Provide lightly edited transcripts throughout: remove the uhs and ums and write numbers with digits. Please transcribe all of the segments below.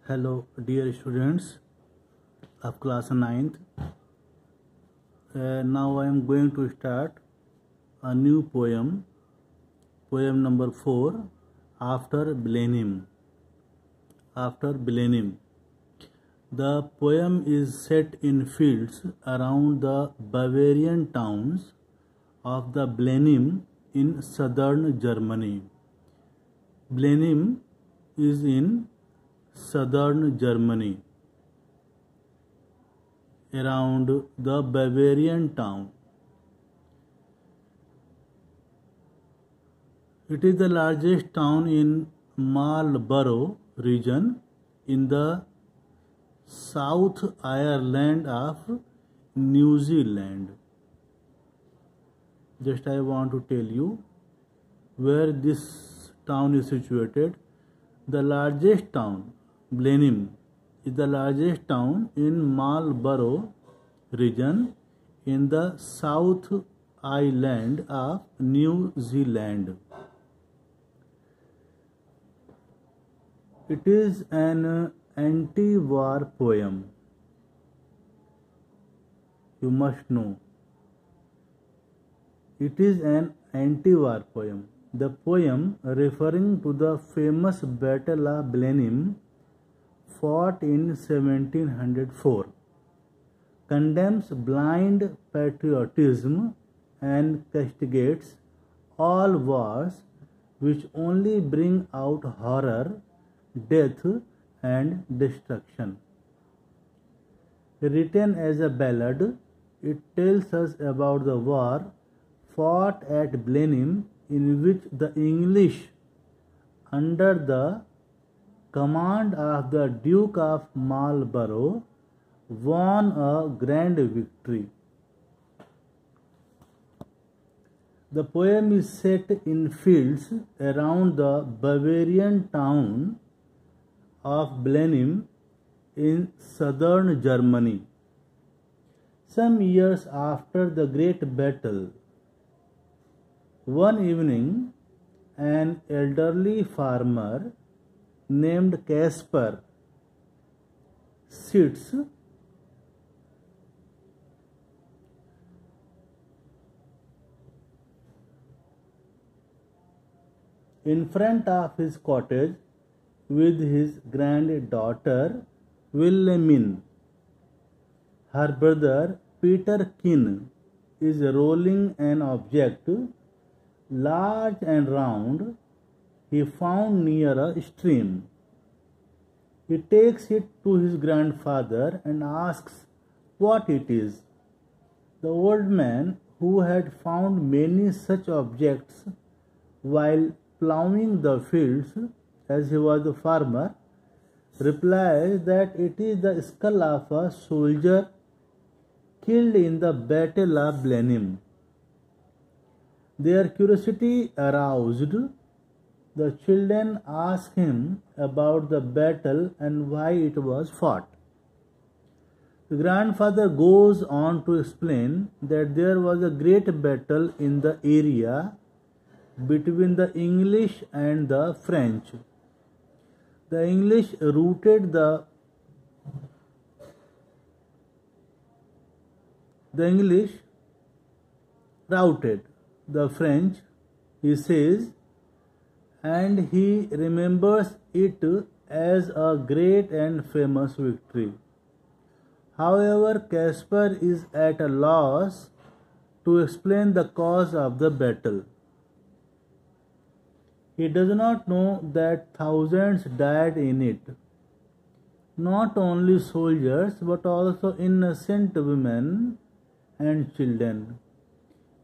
Hello dear students of class 9th. Now I am going to start a new poem number 4, After Blenheim. The poem is set in fields around the Bavarian towns of the Blenheim in southern Germany. Blenheim is in southern Germany, around the Bavarian town. It is the largest town in Marlborough region in the South Island of New Zealand. Just I want to tell you where this town is situated. The largest town, Blenheim, is the largest town in Marlborough region in the South Island of New Zealand. It is an anti-war poem. You must know. It is an anti-war poem. The poem, referring to the famous Battle of Blenheim, fought in 1704, condemns blind patriotism and castigates all wars which only bring out horror, death and destruction. Written as a ballad, it tells us about the war fought at Blenheim, in which the English, under the command of the Duke of Marlborough, won a grand victory. The poem is set in fields around the Bavarian town of Blenheim in southern Germany. Some years after the great battle, one evening, an elderly farmer named Caspar sits in front of his cottage with his granddaughter Wilhelmine. Her brother Peter Kin is rolling an object, large and round, he found near a stream. He takes it to his grandfather and asks what it is. The old man, who had found many such objects while ploughing the fields, as he was a farmer, replies that it is the skull of a soldier killed in the Battle of Blenheim. Their curiosity aroused, the children asked him about the battle and why it was fought. The grandfather goes on to explain that there was a great battle in the area between the English and the French. The English routed the French, he says, and he remembers it as a great and famous victory. However, Caspar is at a loss to explain the cause of the battle. He does not know that thousands died in it, not only soldiers but also innocent women and children.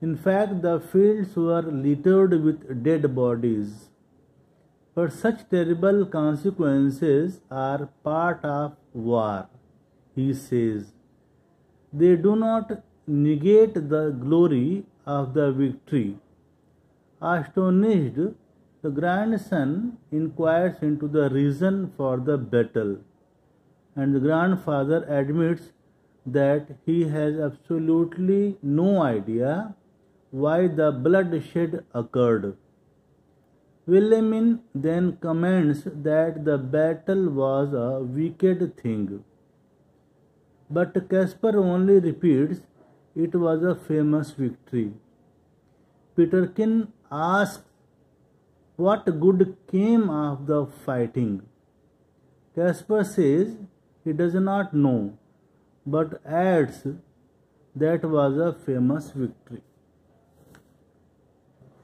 In fact, the fields were littered with dead bodies. But such terrible consequences are part of war, he says. They do not negate the glory of the victory. Astonished, the grandson inquires into the reason for the battle, and the grandfather admits that he has absolutely no idea why the bloodshed occurred. Wilhelmine then comments that the battle was a wicked thing, but Caspar only repeats it was a famous victory. Peterkin asks what good came of the fighting. Caspar says he does not know, but adds that was a famous victory.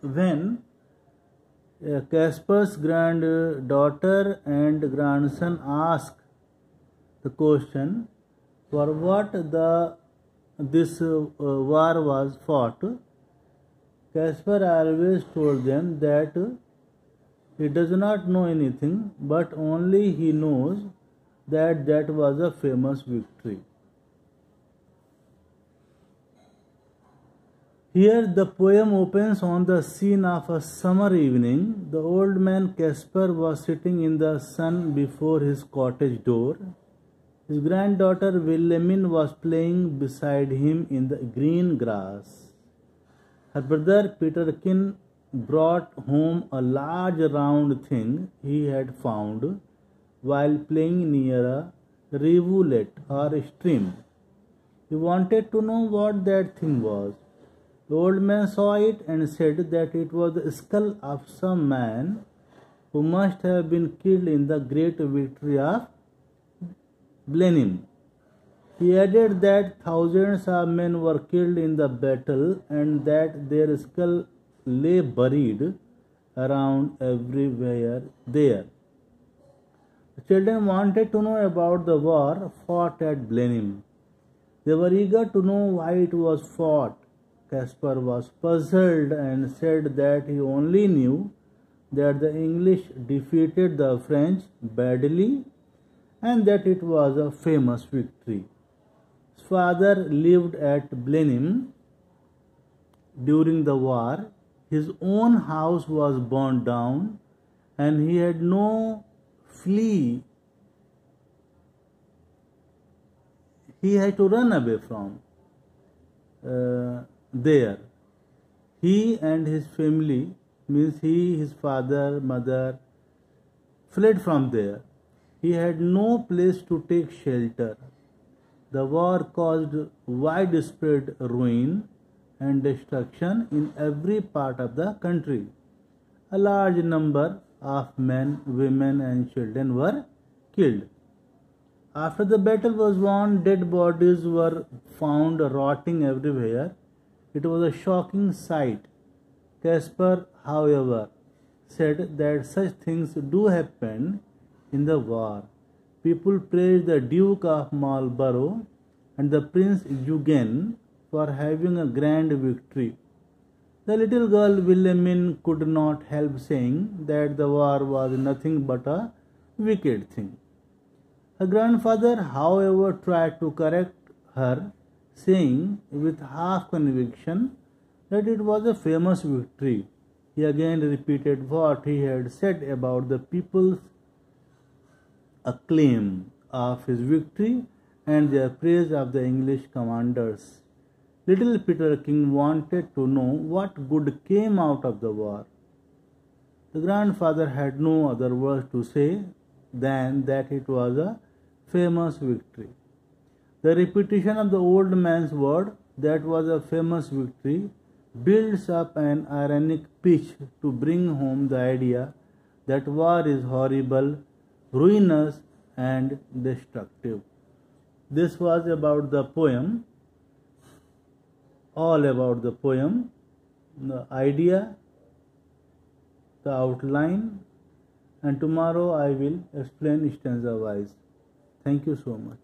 When Caspar's granddaughter and grandson ask the question for what this war was fought, Caspar always told them that he does not know anything, but only he knows that that was a famous victory. Here the poem opens on the scene of a summer evening. The old man Caspar was sitting in the sun before his cottage door. His granddaughter Wilhelmine was playing beside him in the green grass. Her brother Peterkin brought home a large round thing he had found while playing near a rivulet or stream. He wanted to know what that thing was. The old man saw it and said that it was the skull of some man who must have been killed in the great victory of Blenheim. He added that thousands of men were killed in the battle and that their skull lay buried around everywhere there. The children wanted to know about the war fought at Blenheim. They were eager to know why it was fought. Caspar was puzzled and said that he only knew that the English defeated the French badly and that it was a famous victory. His father lived at Blenheim during the war. His own house was burned down and he had no flea. He had to run away from there. He and his family, means he, his father, mother, fled from there. He had no place to take shelter. The war caused widespread ruin and destruction in every part of the country. A large number of men, women, and children were killed. After the battle was won, dead bodies were found rotting everywhere. It was a shocking sight. Caspar, however, said that such things do happen in the war. People praised the Duke of Marlborough and the Prince Eugen for having a grand victory. The little girl Wilhelmine could not help saying that the war was nothing but a wicked thing. Her grandfather, however, tried to correct her, saying with half conviction that it was a famous victory. He again repeated what he had said about the people's acclaim of his victory and their praise of the English commanders. Little Peterkin wanted to know what good came out of the war. The grandfather had no other words to say than that it was a famous victory. The repetition of the old man's word, that was a famous victory, builds up an ironic pitch to bring home the idea that war is horrible, ruinous, and destructive. This was about the poem, all about the poem, the idea, the outline, and tomorrow I will explain stanza wise. Thank you so much.